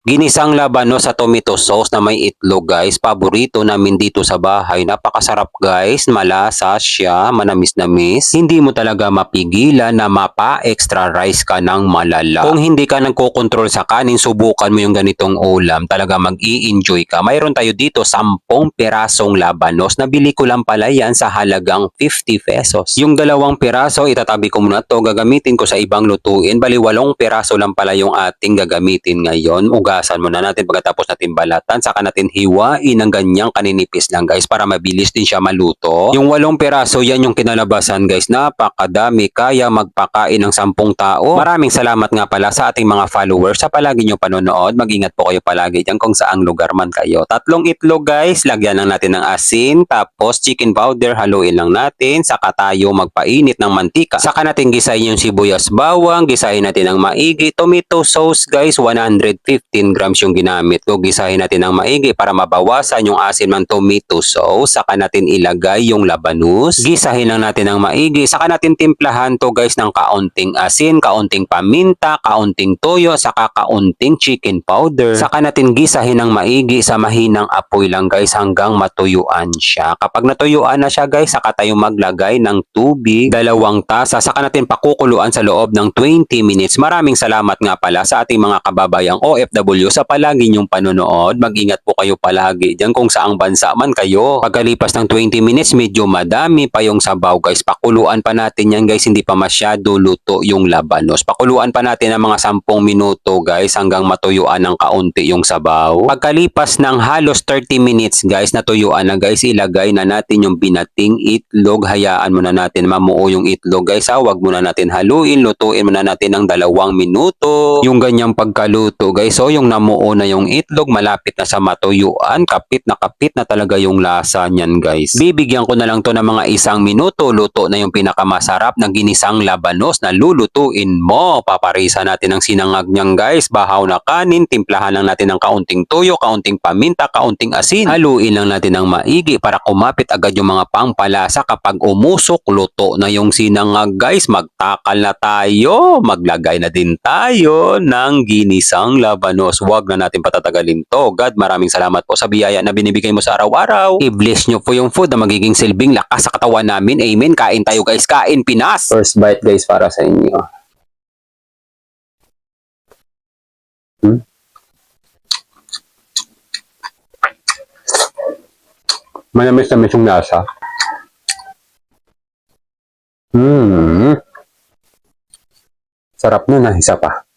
Ginisang labanos sa tomato sauce na may itlog guys. Paborito namin dito sa bahay. Napakasarap guys. Malasa siya. Manamis-namis. Hindi mo talaga mapigilan na mapa-extra rice ka ng malala. Kung hindi ka nagkokontrol sa kanin, subukan mo yung ganitong ulam. Talaga mag-i-enjoy ka. Mayroon tayo dito 10 pirasong labanos. Nabili ko lang pala yan sa halagang 50 pesos. Yung 2 piraso, itatabi ko muna to. Gagamitin ko sa ibang lutuin. Bali 8 piraso lang pala yung ating gagamitin ngayon. Ugasan muna natin pagkatapos natin balatan, saka natin hiwain ng ganyang kaninipis lang guys para mabilis din siya maluto. Yung 8 piraso, yan yung kinalabasan guys. Napakadami, kaya magpakain ng 10 tao. Maraming salamat nga pala sa ating mga followers sa palagi nyo panonood. Mag-ingat po kayo palagi dyan kung saang lugar man kayo. 3 itlog guys, lagyan lang natin ng asin, tapos chicken powder, haluin lang natin, saka tayo magpainit ng mantika. Saka natin gisahin yung sibuyas bawang, gisahin natin ng maigi, tomato sauce guys, 150 grams yung ginamit ko. Gisahin natin ng maigi para mabawasan yung asin ng tomato sauce. Saka natin ilagay yung labanus. Gisahin lang natin ng maigi. Saka natin timplahan to guys ng kaunting asin, kaunting paminta, kaunting toyo, saka kaunting chicken powder. Saka natin gisahin ng maigi sa mahinang apoy lang guys hanggang matuyuan siya. Kapag natuyuan na siya guys, saka tayo maglagay ng tubig, 2 tasa. Saka natin pakukuluan sa loob ng 20 minutes. Maraming salamat nga pala sa ating mga kababayang OFW sa palagi niyong panonood. Mag-ingat po kayo palagi dyan kung saang bansa man kayo. Pagkalipas ng 20 minutes, medyo madami pa yung sabaw guys. Pakuluan pa natin yan guys, hindi pa masyado luto yung labanos. Pakuluan pa natin ng mga 10 minuto guys hanggang matuyuan ng kaunti yung sabaw. Pagkalipas ng halos 30 minutes guys, natuyuan na guys, ilagay na natin yung binating itlog. Hayaan muna natin mamuo yung itlog guys ha. Huwag muna natin haluin, lutuin muna natin ng 2 minuto. Yung ganyang pagkaluto guys, so yung namuo na yung itlog, malapit na sa matuyuan, kapit na talaga yung lasa niyan guys. Bibigyan ko na lang to ng mga 1 minuto, luto na yung pinakamasarap na ginisang labanos na lulutuin mo. Paparisa natin ang sinangag niyan guys, bahaw na kanin, timplahan lang natin ng kaunting toyo, kaunting paminta, kaunting asin. Haluin lang natin ng maigi para kumapit agad yung mga pangpalasa. Kapag umusok, luto na yung sinangag guys, magtakal na tayo, maglagay na din tayo ng ginisang labanos. Huwag na natin patatagalin to. God, maraming salamat po sa biyaya na binibigay mo sa araw-araw. I-bless nyo po yung food na magiging silbing lakas sa katawan namin. Amen. Kain tayo guys. Kain Pinas. First bite guys para sa inyo. Manamis-namis yung lasa. Sarap nun ha. Isa pa.